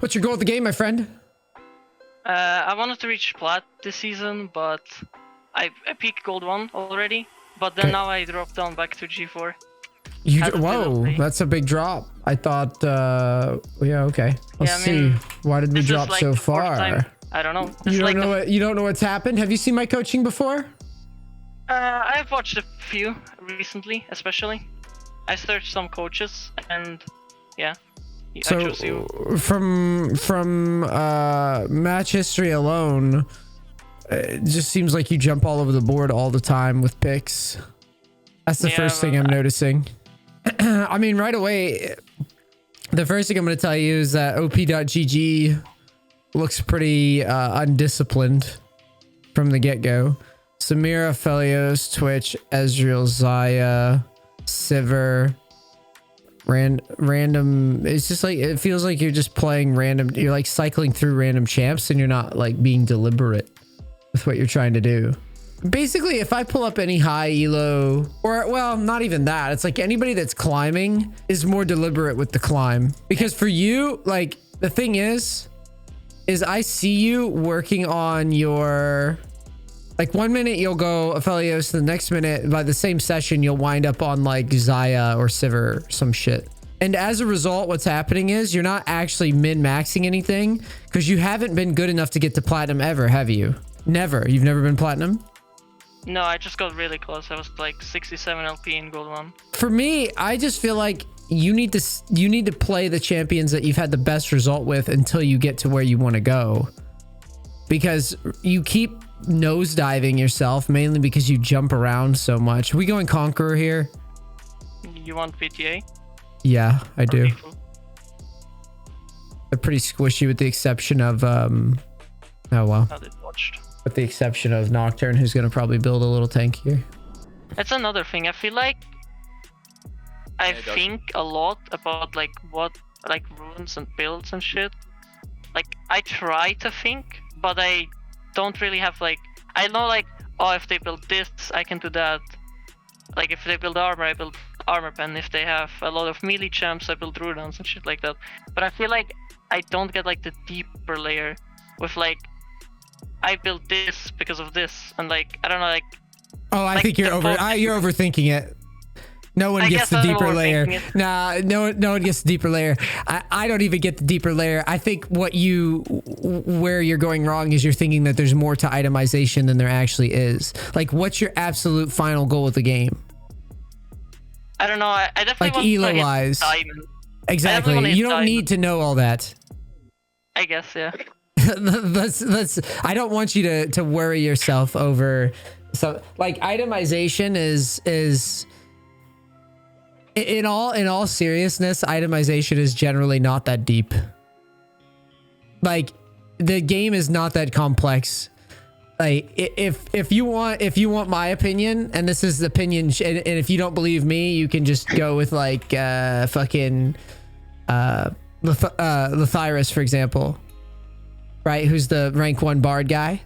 What's your goal of the game, my friend? I wanted to reach plat this season, but I peaked gold 1 already. But then now I dropped down back to G4. Whoa, that's a big drop. I thought, yeah, okay. Let's see. Why did we drop like so far? I don't know. You don't know what's happened? Have you seen my coaching before? I've watched a few recently, especially. I searched some coaches, and yeah. So I chose you. from match history alone, it just seems like you jump all over the board all the time with picks. That's the first thing I'm noticing. I mean, right away, the first thing I'm going to tell you is that op.gg looks pretty undisciplined from the get-go. Samira, Felios, Twitch, Ezreal, Zaya, Sivir, random. It's just like, it feels like you're just playing random. You're like cycling through random champs and you're not like being deliberate with what you're trying to do. Basically, if I pull up any high elo, or well, not even that, it's like anybody that's climbing is more deliberate with the climb. Because for you, like, the thing is I see you working on your, like, 1 minute you'll go Aphelios, the next minute by the same session you'll wind up on like Zaya or Sivir or some shit. And as a result, what's happening is you're not actually min-maxing anything because you haven't been good enough to get to platinum ever, have you? Never. You've never been platinum? No, I just got really close. I was like 67 LP in gold 1. For me, I just feel like you need to play the champions that you've had the best result with until you get to where you want to go. Because you keep nosediving yourself mainly because you jump around so much. Are we going Conqueror here? You want PTA? Yeah, I do. They're pretty squishy with the exception of oh well. With the exception of Nocturne, who's going to probably build a little tank here. That's another thing. I feel like I think a lot about like runes and builds and shit. Like I try to think, but I don't really have like, I know like, oh, if they build this, I can do that. Like if they build armor, I build armor pen. If they have a lot of melee champs, I build rudons and shit like that. But I feel like I don't get like the deeper layer with like, I built this because of this, and like I don't know, like. Oh, I think you're overthinking it. No one gets the deeper layer. Nah, no one gets the deeper layer. I don't even get the deeper layer. I think where you're going wrong is you're thinking that there's more to itemization than there actually is. Like, what's your absolute final goal with the game? I don't know. I definitely like want elo-wise. to hit diamond. Exactly. You don't need to know all that. I guess, yeah. I don't want you to worry yourself over. So like itemization is in all seriousness, itemization is generally not that deep. Like the game is not that complex. Like if you want my opinion, and this is the opinion, and if you don't believe me, you can just go with like fucking Lethyrus, for example. Right, who's the rank 1 bard guy?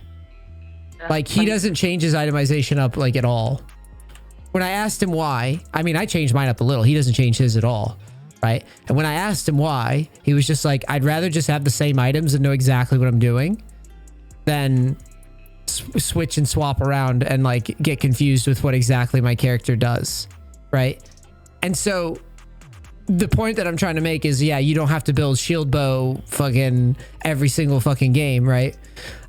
Like he doesn't change his itemization up like at all. When I asked him why, I mean, I changed mine up a little. He doesn't change his at all, right? And when I asked him why, he was just like, I'd rather just have the same items and know exactly what I'm doing than switch and swap around and like get confused with what exactly my character does, right? And so the point that I'm trying to make is, yeah, you don't have to build shield bow fucking every single fucking game, right?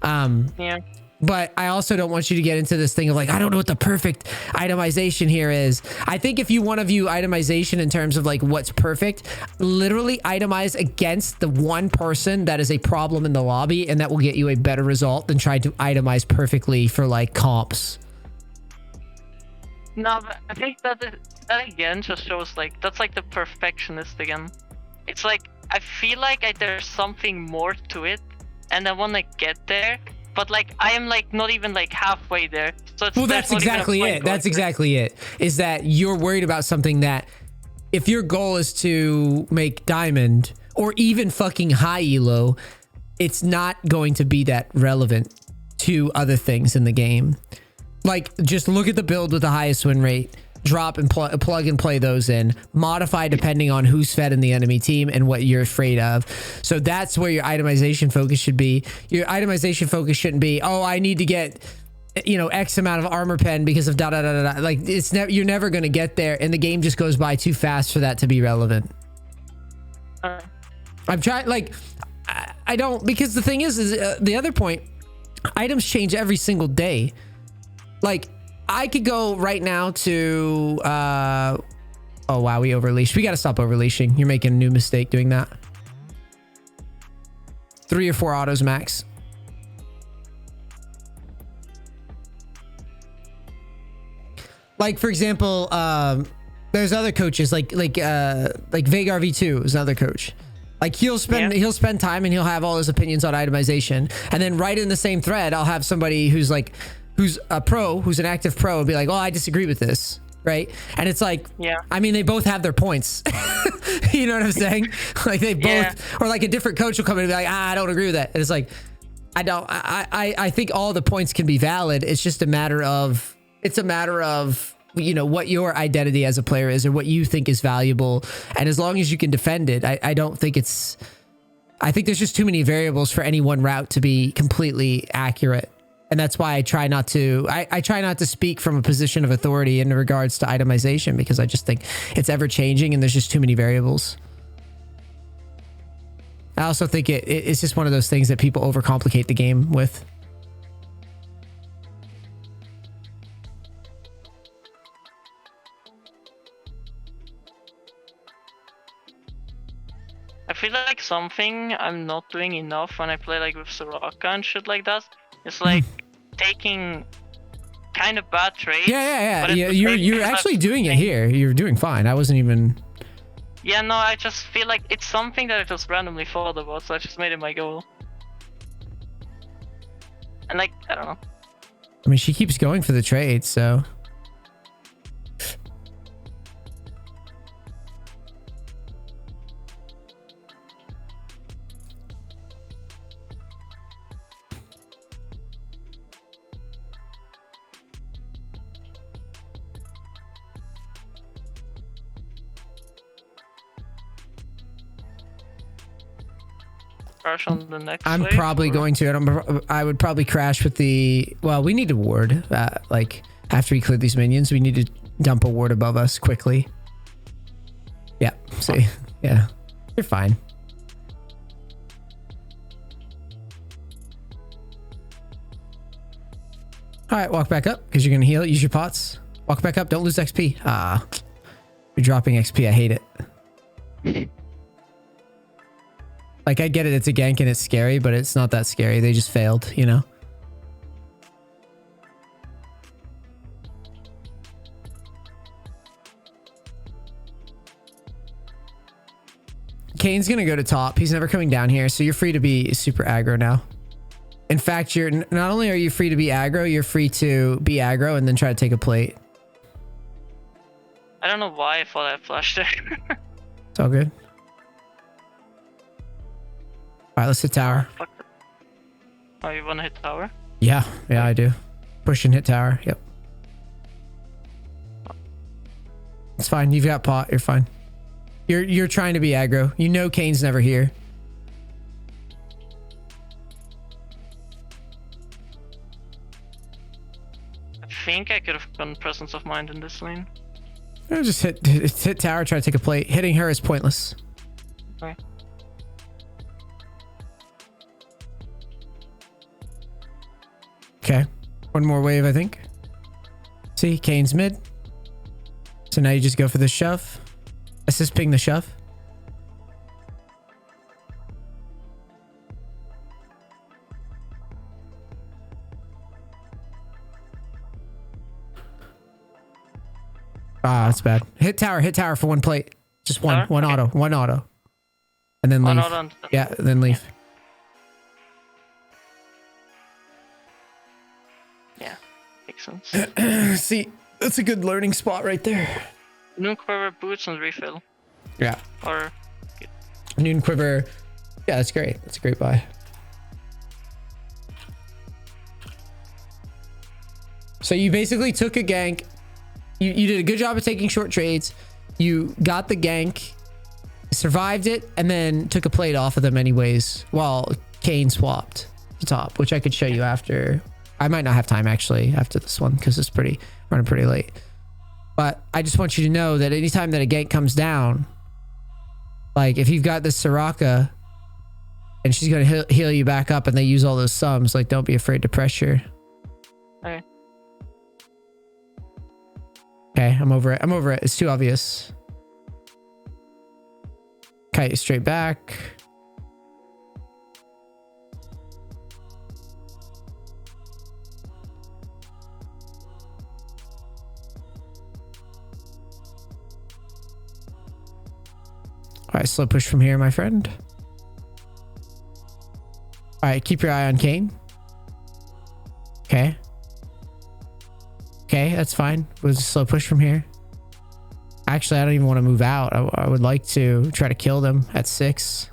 Yeah. But I also don't want you to get into this thing of like, I don't know what the perfect itemization here is. I think if you want to view itemization in terms of like what's perfect, literally itemize against the one person that is a problem in the lobby, and that will get you a better result than trying to itemize perfectly for like comps. No, but I think that again just shows like, that's like the perfectionist again. It's like, I feel like there's something more to it, and I want to get there, but like I am like not even like halfway there. So it's, well, that's exactly it. That's exactly it. Is that you're worried about something that if your goal is to make diamond or even fucking high elo, it's not going to be that relevant to other things in the game. Like, just look at the build with the highest win rate. drop and plug and play those in, modify depending on who's fed in the enemy team and what you're afraid of. So that's where your itemization focus should be. Your itemization focus shouldn't be, oh, I need to get, you know, X amount of armor pen because of da da da da. Like it's never, you're never going to get there, and the game just goes by too fast for that to be relevant. I'm trying, like, I don't, because the thing is the other point, items change every single day. Like, I could go right now to, oh wow, we overleashed. We got to stop overleashing. You're making a new mistake doing that. 3 or 4 autos max. Like, for example, there's other coaches like Vagar V2 is another coach. Like he'll spend time and he'll have all his opinions on itemization, and then right in the same thread I'll have somebody who's a pro, who's an active pro, and be like, oh, I disagree with this, right? And it's like, yeah, I mean, they both have their points. You know what I'm saying? Like they both, or like a different coach will come in and be like, I don't agree with that. And it's like, I think all the points can be valid. It's just a matter of, you know, what your identity as a player is or what you think is valuable. And as long as you can defend it, I don't think it's, I think there's just too many variables for any one route to be completely accurate. And that's why I try not to, I try not to speak from a position of authority in regards to itemization, because I just think it's ever changing and there's just too many variables. I also think it's just one of those things that people overcomplicate the game with. I feel like something I'm not doing enough when I play like with Soraka and shit like that. It's like taking kind of bad trades. Yeah. You're actually doing it here. You're doing fine. I wasn't even. Yeah, no, I just feel like it's something that I just randomly thought about, so I just made it my goal. And like, I don't know. I mean, she keeps going for the trade, so. On the next I'm wave, probably going to. I would probably crash with the. Well, we need a ward. Like after we clear these minions, we need to dump a ward above us quickly. Yeah. See. Yeah. You're fine. All right. Walk back up because you're gonna heal. Use your pots. Walk back up. Don't lose XP. Ah. You're dropping XP. I hate it. Like, I get it, it's a gank and it's scary, but it's not that scary. They just failed, you know? Kane's gonna go to top. He's never coming down here, so you're free to be super aggro now. In fact, you're not only are you free to be aggro, you're free to be aggro and then try to take a plate. I don't know why I thought I flashed there. It's all good. All right, let's hit tower. Oh, you want to hit tower? Yeah, I do. Push and hit tower. Yep. It's fine. You've got pot. You're fine. You're trying to be aggro. You know Kane's never here. I think I could have gotten presence of mind in this lane. Just hit tower. Try to take a plate. Hitting her is pointless. Okay. Okay, one more wave, I think. See, Kane's mid. So now you just go for the shove. Assist ping the shove. Ah, that's bad. Hit tower for one plate. Just one okay. one auto. And then leave. Yeah, then leave. See, that's a good learning spot right there. Noon quiver, boots, and refill. Yeah. Or noon quiver. Yeah, that's great. That's a great buy. So you basically took a gank, You did a good job of taking short trades. You got the gank, survived it, and then took a plate off of them anyways while Kane swapped the top, which I could show you after. I might not have time actually after this one because it's running pretty late. But I just want you to know that anytime that a gank comes down, like if you've got this Soraka and she's going to heal you back up and they use all those sums, like don't be afraid to pressure. Okay. Okay, I'm over it. I'm over it. It's too obvious. Kite straight back. All right, slow push from here, my friend. All right, keep your eye on Kane. Okay. Okay, that's fine. It was a slow push from here. Actually, I don't even want to move out. I would like to try to kill them at 6.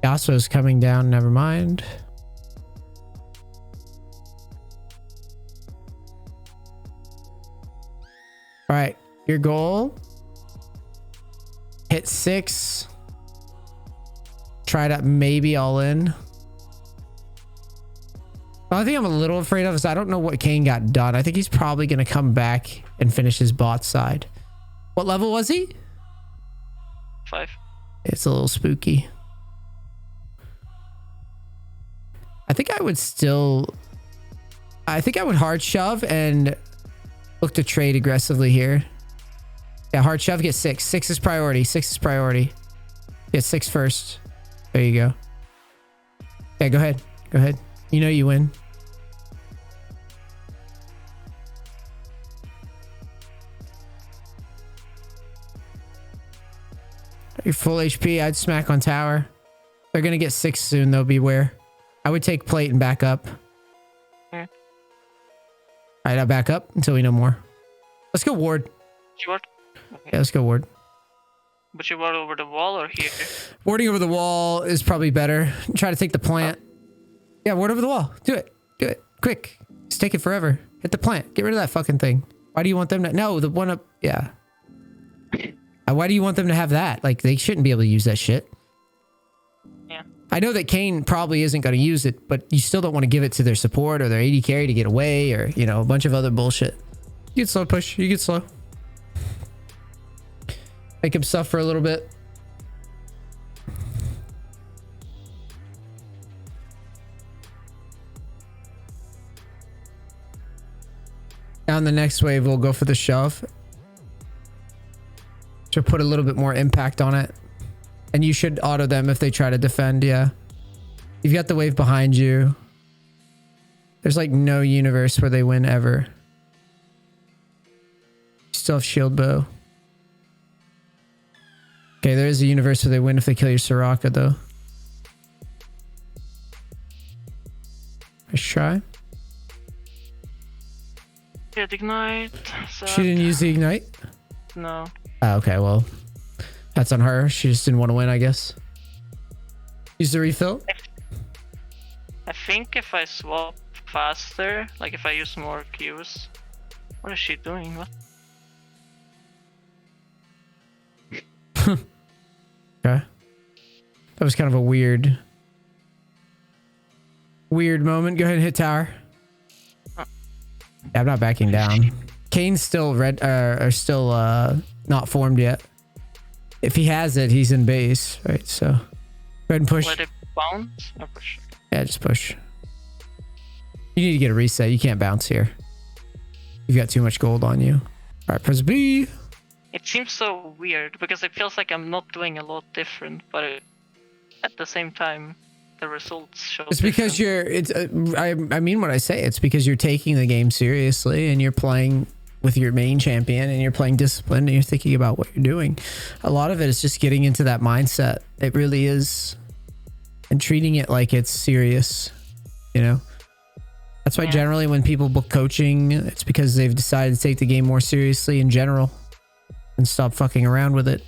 Yasuo's coming down. Never mind. All right, your goal. Hit 6. Try to maybe all in. The only thing I'm a little afraid of is I don't know what Kane got done. I think he's probably going to come back and finish his bot side. What level was he? 5. It's a little spooky. I think I would hard shove and look to trade aggressively here. Yeah, hard shove, get 6. 6 is priority. 6 is priority. Get 6 first. There you go. Yeah, go ahead. Go ahead. You know you win. You're full HP. I'd smack on tower. They're going to get 6 soon, though. Beware. I would take plate and back up. Yeah. All right, I'll back up until we know more. Let's go ward. You ward? Okay. Yeah, let's go ward. But you ward over the wall or here? Warding over the wall is probably better. Try to take the plant. Yeah, ward over the wall. Do it. Do it. Quick. Just take it forever. Hit the plant. Get rid of that fucking thing. Why do you want them to... No, the one up... Yeah. Why do you want them to have that? Like, they shouldn't be able to use that shit. Yeah. I know that Kane probably isn't going to use it, but you still don't want to give it to their support or their AD carry to get away or, you know, a bunch of other bullshit. You get slow push. You get slow. Make him suffer a little bit. Now in the next wave, we'll go for the shove. To put a little bit more impact on it. And you should auto them if they try to defend, yeah. You've got the wave behind you. There's like no universe where they win ever. You still have shield bow. Okay, there is a universe where they win if they kill your Soraka, though. Nice try. Yeah, ignite. She didn't use the ignite? No. Oh, okay, well, that's on her. She just didn't want to win, I guess. Use the refill? I think if I swap faster, like if I use more Qs. What is she doing? What? Okay. That was kind of a weird moment. Go ahead and hit tower. Yeah, I'm not backing down. Kane's still not formed yet. If he has it, he's in base, right? So go ahead and push. Let it bounce or push? Yeah, just push. You need to get a reset. You can't bounce here. You've got too much gold on you. All right, press B. It seems so weird because it feels like I'm not doing a lot different, but at the same time, the results show. It's because I mean what I say. It's because you're taking the game seriously and you're playing with your main champion and you're playing discipline and you're thinking about what you're doing. A lot of it is just getting into that mindset. It really is. And treating it like it's serious, you know? That's why generally when people book coaching, it's because they've decided to take the game more seriously in general and stop fucking around with it.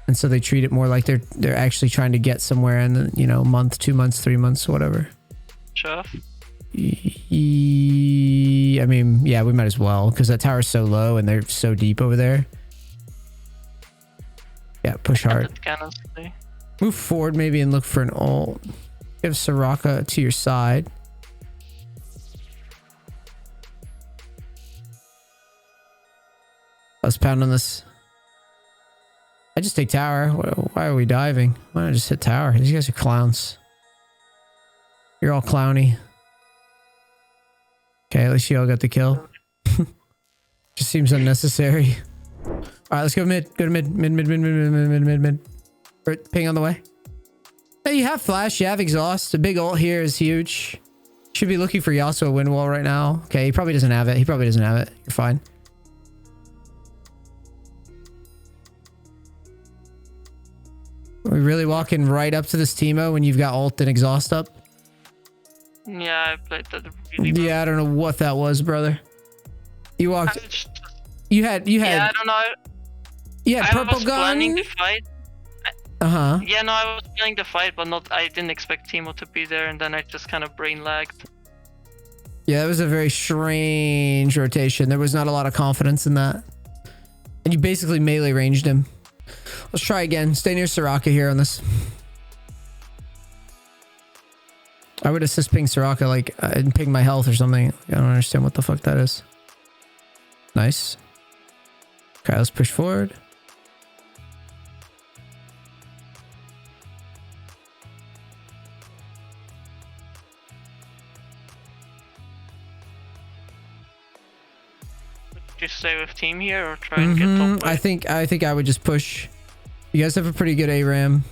And so they treat it more like they're actually trying to get somewhere in the, you know, month, 2 months, 3 months, whatever. Sure. I mean, yeah, we might as well because that tower's so low and they're so deep over there. Yeah, push hard. Move forward maybe and look for an ult. Give Soraka to your side. Let's pound on this. I just take tower. Why are we diving? Why don't I just hit tower? These guys are clowns. You're all clowny. Okay, at least you all got the kill. Just seems unnecessary. All right, let's go mid. Go to mid. Mid. Ping on the way. Hey, you have flash. You have exhaust. The big ult here is huge. Should be looking for Yasuo wind wall right now. Okay, he probably doesn't have it. You're fine. Are we really walking right up to this Teemo when you've got ult and exhaust up? Yeah, I played that really well. Yeah, I don't know what that was, brother. You walked. You had. Yeah, I don't know. You had purple I was gun. planning the fight. Uh-huh. Yeah, no, I was planning the fight, but not. I didn't expect Teemo to be there, and then I just kind of brain lagged. Yeah, that was a very strange rotation. There was not a lot of confidence in that. And you basically melee ranged him. Let's try again. Stay near Soraka here on this. I would assist ping Soraka like and ping my health or something. I don't understand what the fuck that is. Nice. Okay, let's push forward. Just stay with team here or try and get top I think I would just push. You guys have a pretty good ARAM.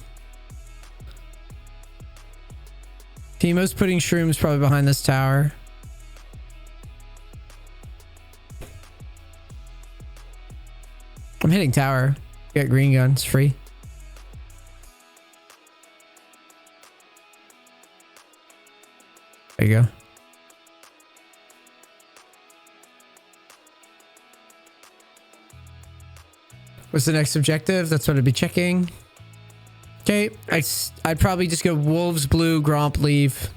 Teemo's putting shrooms probably behind this tower. I'm hitting tower. You got green gun. It's free. There you go. What's the next objective? That's what I'd be checking. Okay, I'd probably just go Wolves, Blue, Gromp, leave.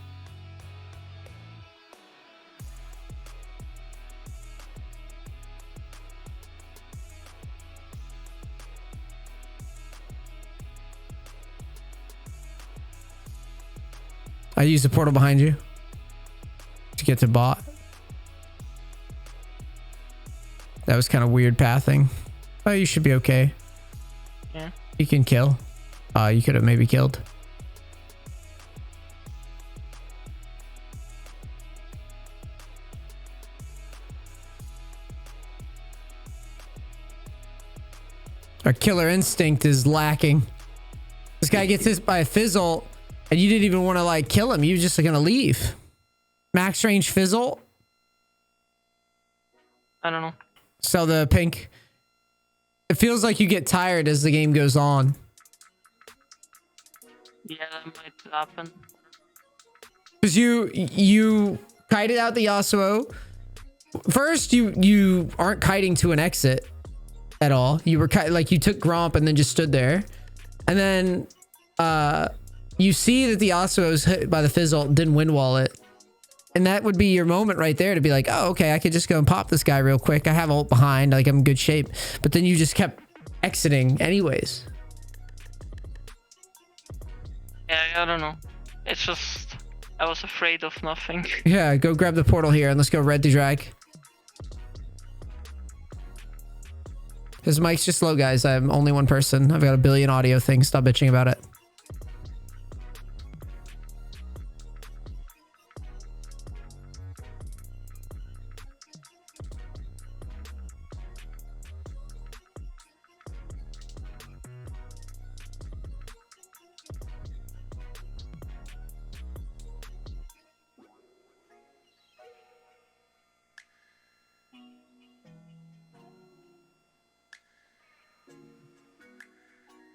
I use the portal behind you to get to bot. That was kind of weird pathing. Oh, you should be okay. Yeah. You can kill. You could have maybe killed. Our killer instinct is lacking. This guy gets hit by a fizzle and you didn't even want to like kill him. You were just gonna leave. Max range fizzle. I don't know. Sell the pink. It feels like you get tired as the game goes on. Yeah, that might happen. Because you kited out the Yasuo. First, you aren't kiting to an exit at all. You were like you took Gromp and then just stood there, and then you see that the Yasuo is hit by the fizzle, didn't wind wall it, and that would be your moment right there to be like, oh, okay, I could just go and pop this guy real quick. I have ult behind, like I'm in good shape. But then you just kept exiting anyways. Yeah, I don't know. It's just I was afraid of nothing. Yeah, go grab the portal here and let's go red to drag. His mic's just low, guys. I'm only one person. I've got a billion audio things. Stop bitching about it.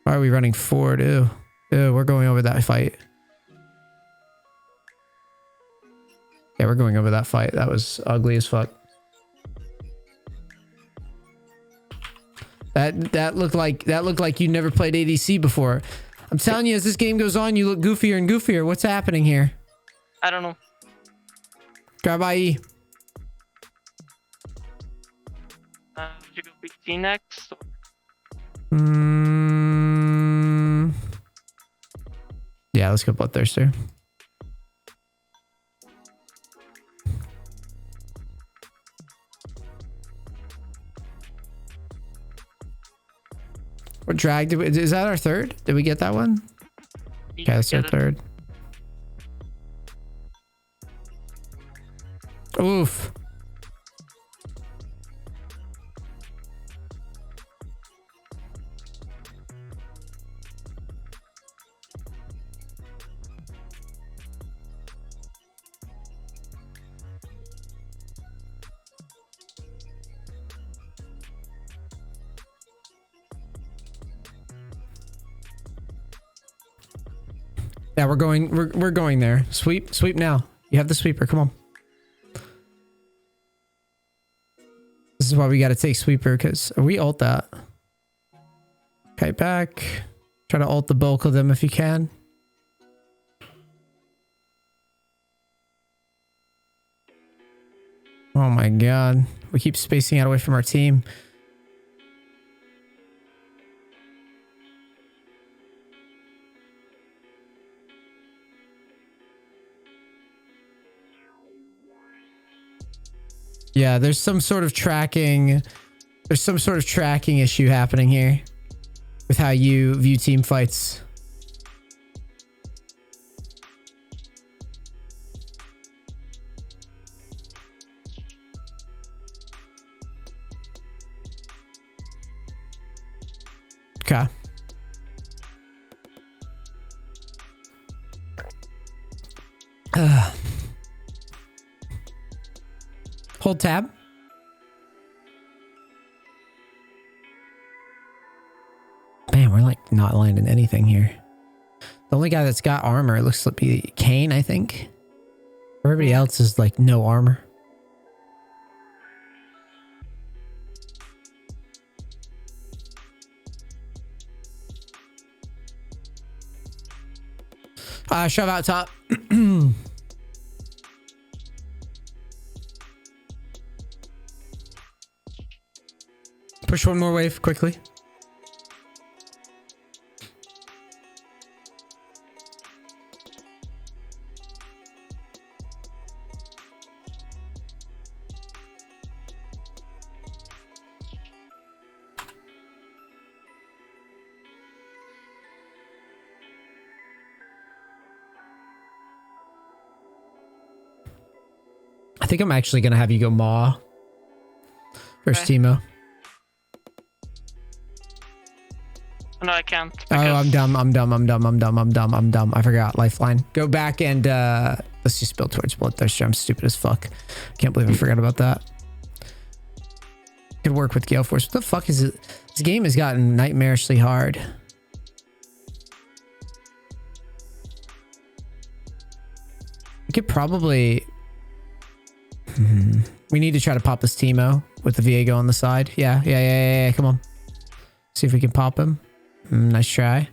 Why are we running forward? Ew. Ew, we're going over that fight. Yeah, we're going over that fight. That was ugly as fuck. That looked like you never played ADC before. I'm telling you, as this game goes on, you look goofier and goofier. What's happening here? I don't know. Grab IE. Would you go BT next? Yeah, let's go Bloodthirster. What drag did we, is that our third? Did we get that one? You Okay, that's our get it. third. Oof. Yeah, we're going there. Sweep now. You have the sweeper. Come on. This is why we got to take sweeper, because we ult that. Okay, back. Try to ult the bulk of them if you can. Oh my god. We keep spacing out away from our team. Yeah, there's some sort of tracking. There's some sort of tracking issue happening here with how you view team fights. Okay. Hold tab. Man, we're like not landing anything here. The only guy that's got armor looks to be Kane, I think. Everybody else is like no armor. Shove out top. Push one more wave quickly. I think I'm actually going to have you go Maw versus Okay. Teemo. No, I can't. Oh, I'm dumb. I forgot. Lifeline. Go back and let's just build towards Bloodthirster. I'm stupid as fuck. Can't believe I forgot about that. Could work with Gale Force. What the fuck is it? This game has gotten nightmarishly hard. We could probably... We need to try to pop this Teemo with the Viego on the side. Yeah. Come on. See if we can pop him. Nice try.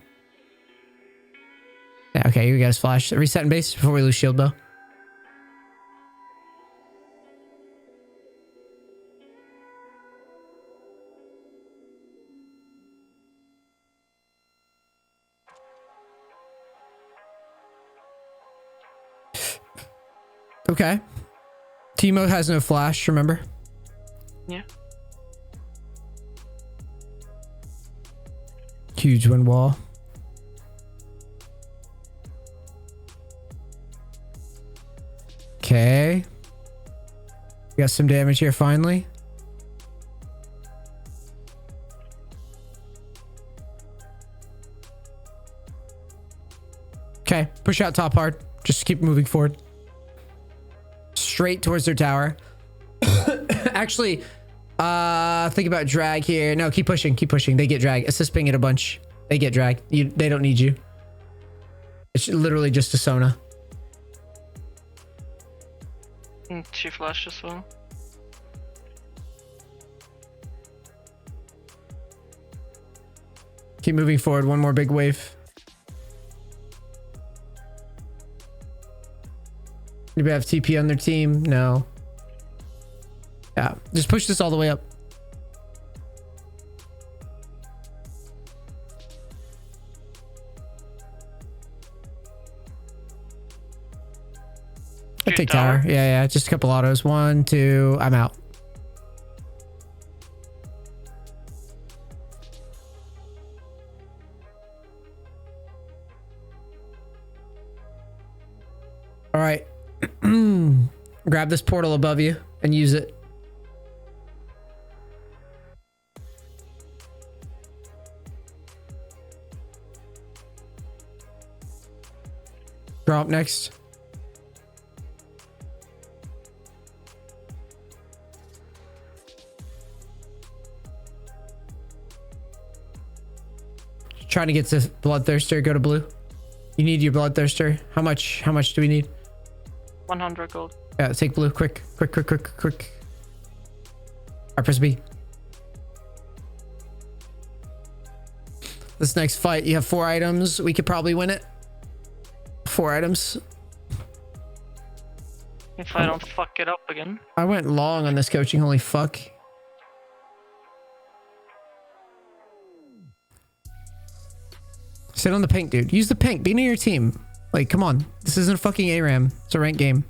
Yeah, okay, you guys flash. Reset in base before we lose shield though. Okay. Teemo has no flash, remember? Yeah. Huge wind wall. Okay. We got some damage here finally. Okay, push out top hard. Just keep moving forward. Straight towards their tower. Actually, think about drag here. No, keep pushing. They get drag. Assist ping it a bunch. They get drag. They don't need you. It's literally just a Sona. She flashed as well. Keep moving forward. One more big wave. Anybody have TP on their team? No. Yeah, just push this all the way up. I take tower. Yeah, just a couple autos. 1, 2, I'm out. All right. Grab this portal above you and use it. Drop next. Trying to get to Bloodthirster. Go to blue. You need your Bloodthirster. How much do we need? 100 gold. Yeah, take blue. Quick. Alright, press B. This next fight, you have 4 items. We could probably win it. 4 items. If I don't fuck it up again. I went long on this coaching. Holy fuck. Sit on the pink, dude. Use the pink. Be near your team. Like, come on. This isn't a fucking ARAM. It's a ranked game.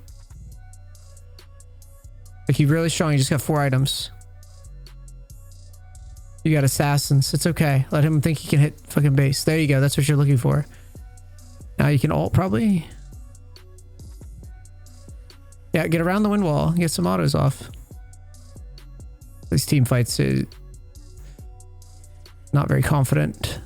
Like, you're really strong. You just got 4 items. You got assassins. It's okay. Let him think he can hit fucking base. There you go. That's what you're looking for. Now you can ult probably. Yeah, get around the wind wall. Get some autos off. These team fights are not very confident.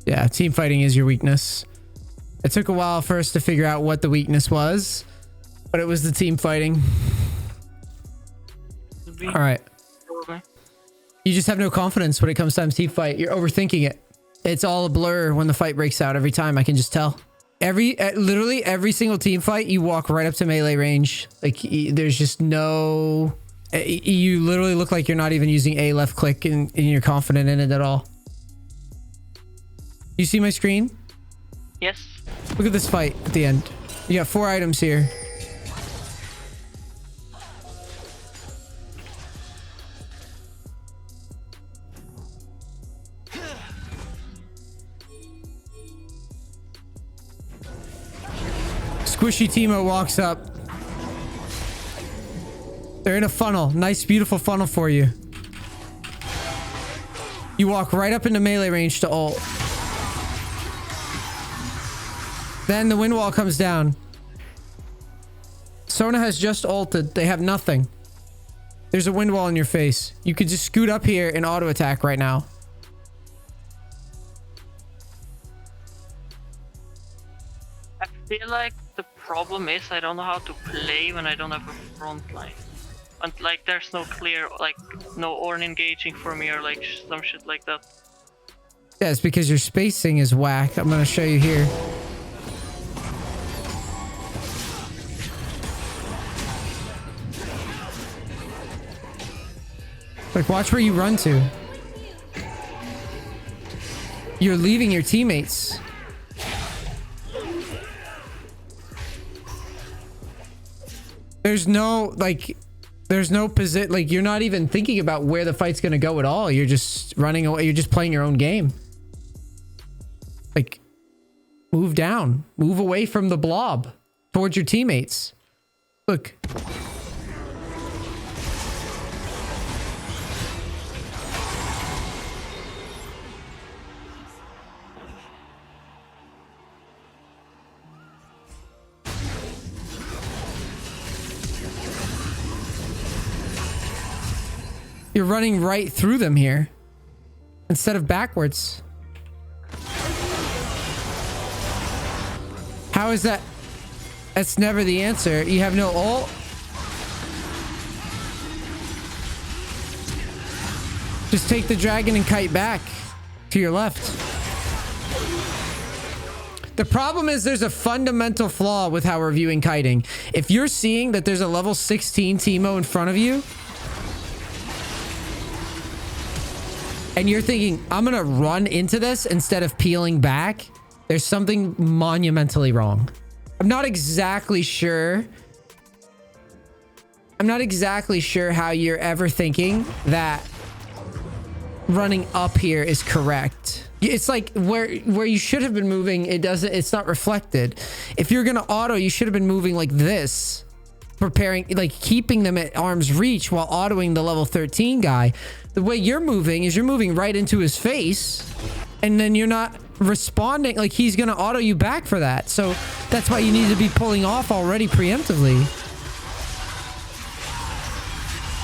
Yeah, team fighting is your weakness. It took a while for us to figure out what the weakness was, but it was the team fighting. All right. You just have no confidence when it comes time to team fight. You're overthinking it. It's all a blur when the fight breaks out every time. I can just tell. Literally every single team fight, you walk right up to melee range. Like, there's just no... You literally look like you're not even using A left click and you're confident in it at all. You see my screen? Yes. Look at this fight at the end. You got 4 items here. Squishy Timo walks up. They're in a funnel. Nice, beautiful funnel for you. You walk right up into melee range to ult. Then the wind wall comes down. Sona has just ulted. They have nothing. There's a wind wall in your face. You could just scoot up here and auto attack right now. I feel like the problem is I don't know how to play when I don't have a front line. And like there's no clear, like no Ornn engaging for me or like some shit like that. Yeah, it's because your spacing is whack. I'm gonna show you here. Like, watch where you run to. You're leaving your teammates. There's no, like, there's no position. Like, you're not even thinking about where the fight's gonna go at all. You're just running away. You're just playing your own game. Like, move down. Move away from the blob towards your teammates. Look. You're running right through them here instead of backwards. How is that? That's never the answer. You have no ult. Just take the dragon and kite back to your left. The problem is there's a fundamental flaw with how we're viewing kiting. If you're seeing that there's a level 16 Teemo in front of you, and you're thinking, I'm gonna run into this instead of peeling back, there's something monumentally wrong. I'm not exactly sure how you're ever thinking that running up here is correct. It's like where you should have been moving, it's not reflected. If you're gonna auto, you should have been moving like this, preparing, like keeping them at arm's reach while autoing the level 13 guy. The way you're moving is you're moving right into his face, and then you're not responding. Like, he's gonna auto you back for that. So that's why you need to be pulling off already preemptively.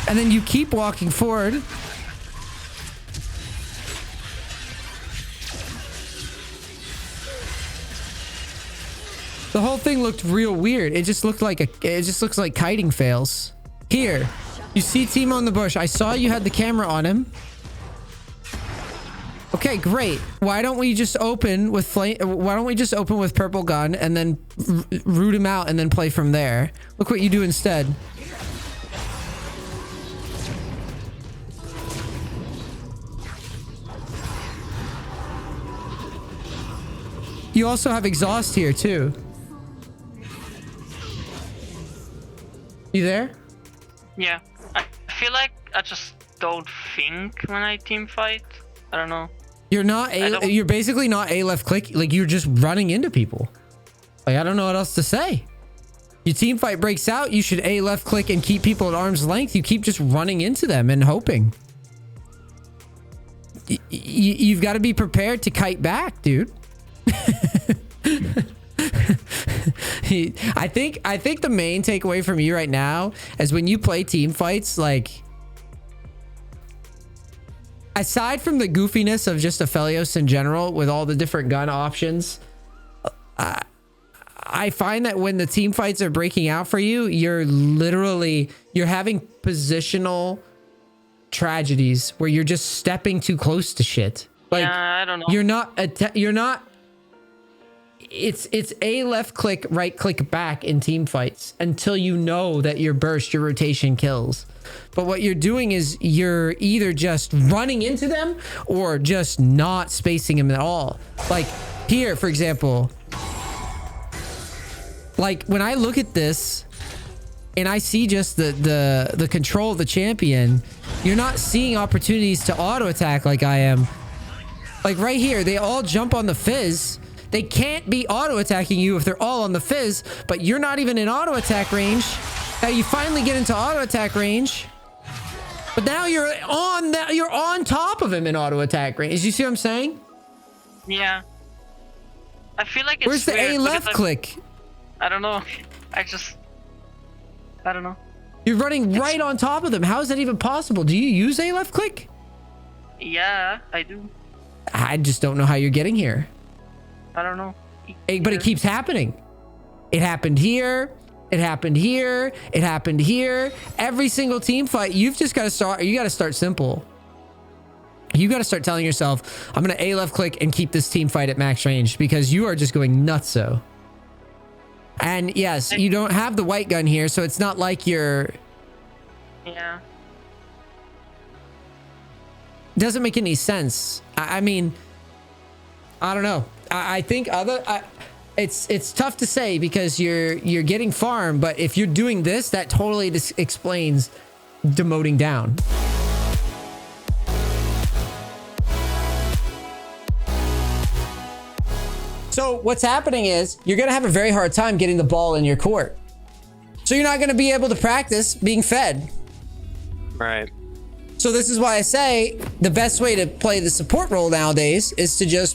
And then you keep walking forward. The whole thing looked real weird. It just looks like kiting fails. Here, you see Teemo in the bush. I saw you had the camera on him. Okay, great. Why don't we just open with purple gun and then root him out and then play from there? Look what you do instead. You also have exhaust here too. You there? Yeah. I feel like I just don't think when I team fight. I don't know. You're basically not a left click. Like, you're just running into people. Like, I don't know what else to say. Your team fight breaks out, you should a left click and keep people at arm's length. You keep just running into them and hoping. You've got to be prepared to kite back, dude. I think the main takeaway from you right now is when you play team fights, like, aside from the goofiness of just Aphelios in general with all the different gun options, I find that when the team fights are breaking out for you, you're having positional tragedies where you're just stepping too close to shit. Like, yeah, I don't know. you're not it's a left click, right click back in team fights until you know that your burst, your rotation kills. But what you're doing is you're either just running into them or just not spacing them at all. Like here, for example, like when I look at this and I see just the control of the champion, you're not seeing opportunities to auto attack like I am. Like right here, they all jump on the fizz. They can't be auto attacking you if they're all on the fizz, but you're not even in auto attack range. Now you finally get into auto attack range, but now you're on top of him in auto attack range. You see what I'm saying? Yeah. I feel like it's Where's the weird A left click? I don't know. I don't know. You're running right on top of them. How is that even possible? Do you use A left click? Yeah, I do. I just don't know how you're getting here. I don't know. But it keeps happening. It happened here. It happened here. It happened here. Every single team fight, you've just got to start. You got to start simple. You got to start telling yourself, I'm going to A left click and keep this team fight at max range, because you are just going nutso. And yes, you don't have the white gun here, so it's not like you're... Yeah. Doesn't make any sense. I mean, I don't know. I think it's tough to say because you're getting farm, but if you're doing this, that totally explains demoting down. So what's happening is you're going to have a very hard time getting the ball in your court. So you're not going to be able to practice being fed. Right. So this is why I say the best way to play the support role nowadays is to just